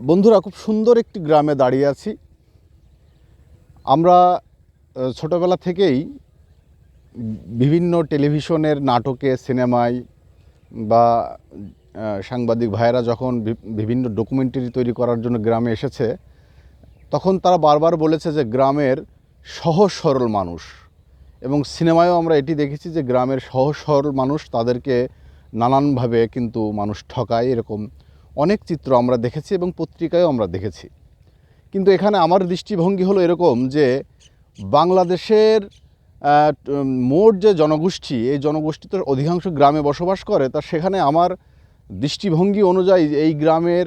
বন্ধুরা, খুব সুন্দর একটি গ্রামে দাঁড়িয়ে আছি আমরা। ছোটোবেলা থেকেই বিভিন্ন টেলিভিশনের নাটকে, সিনেমায় বা সাংবাদিক ভাইয়েরা যখন বিভিন্ন ডকুমেন্টারি তৈরি করার জন্য গ্রামে এসেছে, তখন তারা বারবার বলেছে যে গ্রামের সহজ সরল মানুষ। এবং সিনেমায়ও আমরা এটি দেখেছি যে গ্রামের সহজ সরল মানুষ, তাদেরকে নানানভাবে কিন্তু মানুষ ঠকায়, এরকম অনেক চিত্র আমরা দেখেছি এবং পত্রিকায়ও আমরা দেখেছি। কিন্তু এখানে আমার দৃষ্টিভঙ্গি হলো এরকম যে বাংলাদেশের মোট যে জনগোষ্ঠী, এই জনগোষ্ঠী তো অধিকাংশ গ্রামে বসবাস করে। তা সেখানে আমার দৃষ্টিভঙ্গি অনুযায়ী এই গ্রামের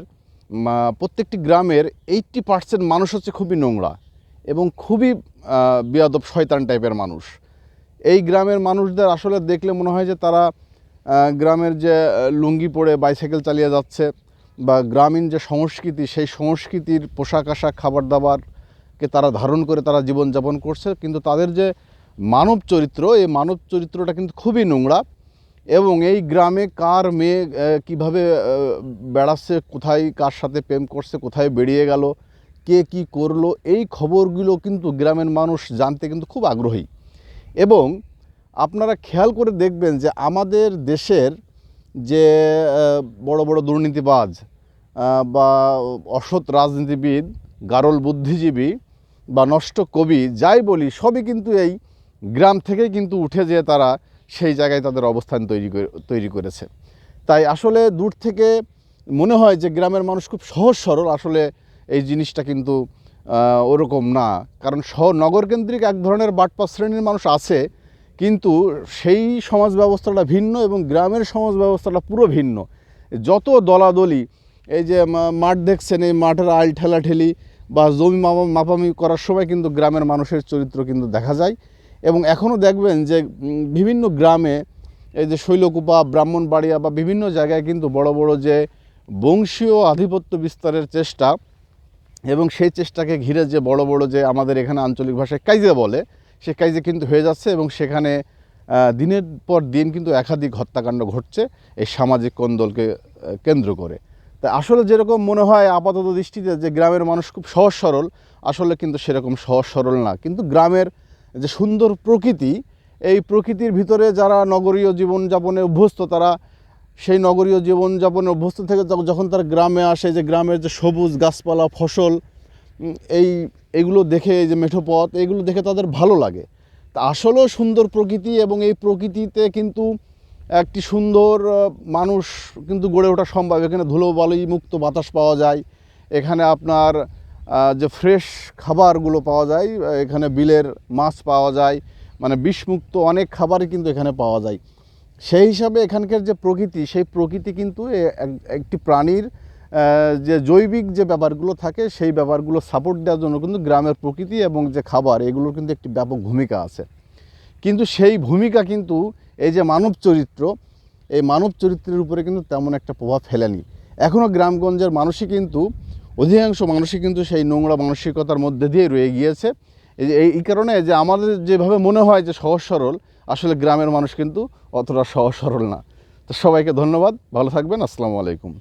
প্রত্যেকটি গ্রামের 80% মানুষ হচ্ছে খুবই নোংরা এবং খুবই বেয়াদব শয়তান টাইপের মানুষ। এই গ্রামের মানুষদের আসলে দেখলে মনে হয় যে তারা গ্রামের যে লুঙ্গি পরে বাইসাইকেল চালিয়ে যাচ্ছে, বা গ্রামীণ যে সংস্কৃতি, সেই সংস্কৃতির পোশাক আশাক, খাবার দাবারকে তারা ধারণ করে তারা জীবনযাপন করছে। কিন্তু তাদের যে মানব চরিত্র, এই মানব চরিত্রটা কিন্তু খুবই নোংরা। এবং এই গ্রামে কার মেয়ে কীভাবে বেড়াচ্ছে, কোথায় কার সাথে প্রেম করছে, কোথায় বেরিয়ে গেল, কে কি করলো, এই খবরগুলো কিন্তু গ্রামের মানুষ জানতে কিন্তু খুব আগ্রহী। এবং আপনারা খেয়াল করে দেখবেন যে আমাদের দেশের যে বড় বড় দুর্নীতিবাজ বা অসৎ রাজনীতিবিদ, গারল বুদ্ধিজীবী বা নষ্ট কবি, যাই বলি, সবই কিন্তু এই গ্রাম থেকেই কিন্তু উঠে যেয়ে তারা সেই জায়গায় তাদের অবস্থান তৈরি করেছে। তাই আসলে দূর থেকে মনে হয় যে গ্রামের মানুষ খুব সহজ সরল, আসলে এই জিনিসটা কিন্তু ওরকম না। কারণ নগরকেন্দ্রিক এক ধরনের বাটপা শ্রেণীর মানুষ আছে, কিন্তু সেই সমাজ ব্যবস্থাটা ভিন্ন এবং গ্রামের সমাজ ব্যবস্থাটা পুরো ভিন্ন। যত দলাদলি, এই যে মাঠ দেখছেন, এই মাঠের আল ঠেলাঠেলি বা জমি মাপামি করার সময় কিন্তু গ্রামের মানুষের চরিত্র কিন্তু দেখা যায়। এবং এখনও দেখবেন যে বিভিন্ন গ্রামে, এই যে শৈলকুপা, ব্রাহ্মণবাড়িয়া বা বিভিন্ন জায়গায় কিন্তু বড় বড় যে বংশীয় আধিপত্য বিস্তারের চেষ্টা, এবং সেই চেষ্টাকে ঘিরে যে বড় বড় যে আমাদের এখানে আঞ্চলিক ভাষায় কাইজে বলে, সে কাইজে কিন্তু হয়ে যাচ্ছে। এবং সেখানে দিনের পর দিন কিন্তু একাধিক হত্যাকাণ্ড ঘটছে এই সামাজিক কোন্দলকে কেন্দ্র করে। তা আসলে যেরকম মনে হয় আপাতত দৃষ্টিতে যে গ্রামের মানুষ খুব সহজ সরল, আসলে কিন্তু সেরকম সহজ সরল না। কিন্তু গ্রামের যে সুন্দর প্রকৃতি, এই প্রকৃতির ভিতরে যারা নগরীয় জীবনযাপনে অভ্যস্ত, তারা সেই নগরীয় জীবনযাপনে অভ্যস্ত থেকে যখন তারা গ্রামে আসে, যে গ্রামের যে সবুজ গাছপালা, ফসল, এইগুলো দেখে, এই যে মেঠো পথ, এইগুলো দেখে তাদের ভালো লাগে। তা আসলেও সুন্দর প্রকৃতি, এবং এই প্রকৃতিতে কিন্তু একটি সুন্দর মানুষ কিন্তু গড়ে ওঠা সম্ভব। এখানে ধুলোবালি মুক্ত বাতাস পাওয়া যায়, এখানে আপনার যে ফ্রেশ খাবারগুলো পাওয়া যায়, এখানে বিলের মাছ পাওয়া যায়, মানে বিষমুক্ত অনেক খাবারই কিন্তু এখানে পাওয়া যায়। সেই হিসাবে এখানকার যে প্রকৃতি, সেই প্রকৃতি কিন্তু একটি প্রাণীর যে জৈবিক যে ব্যাপারগুলো থাকে, সেই ব্যাপারগুলো সাপোর্ট দেওয়ার জন্য কিন্তু গ্রামের প্রকৃতি এবং যে খাবার, এগুলোর কিন্তু একটি ব্যাপক ভূমিকা আছে। কিন্তু সেই ভূমিকা কিন্তু এই যে মানব চরিত্র, এই মানব চরিত্রের উপরে কিন্তু তেমন একটা প্রভাব ফেলেনি। এখনও গ্রামগঞ্জের মানুষই কিন্তু, অধিকাংশ মানুষই কিন্তু সেই নোংরা মানসিকতার মধ্যে দিয়ে রয়ে গিয়েছে। এই কারণে যে আমাদের যেভাবে মনে হয় যে সহজ সরল, আসলে গ্রামের মানুষ কিন্তু অতটা সহজ সরল না। তো সবাইকে ধন্যবাদ, ভালো থাকবেন, আসসালামু আলাইকুম।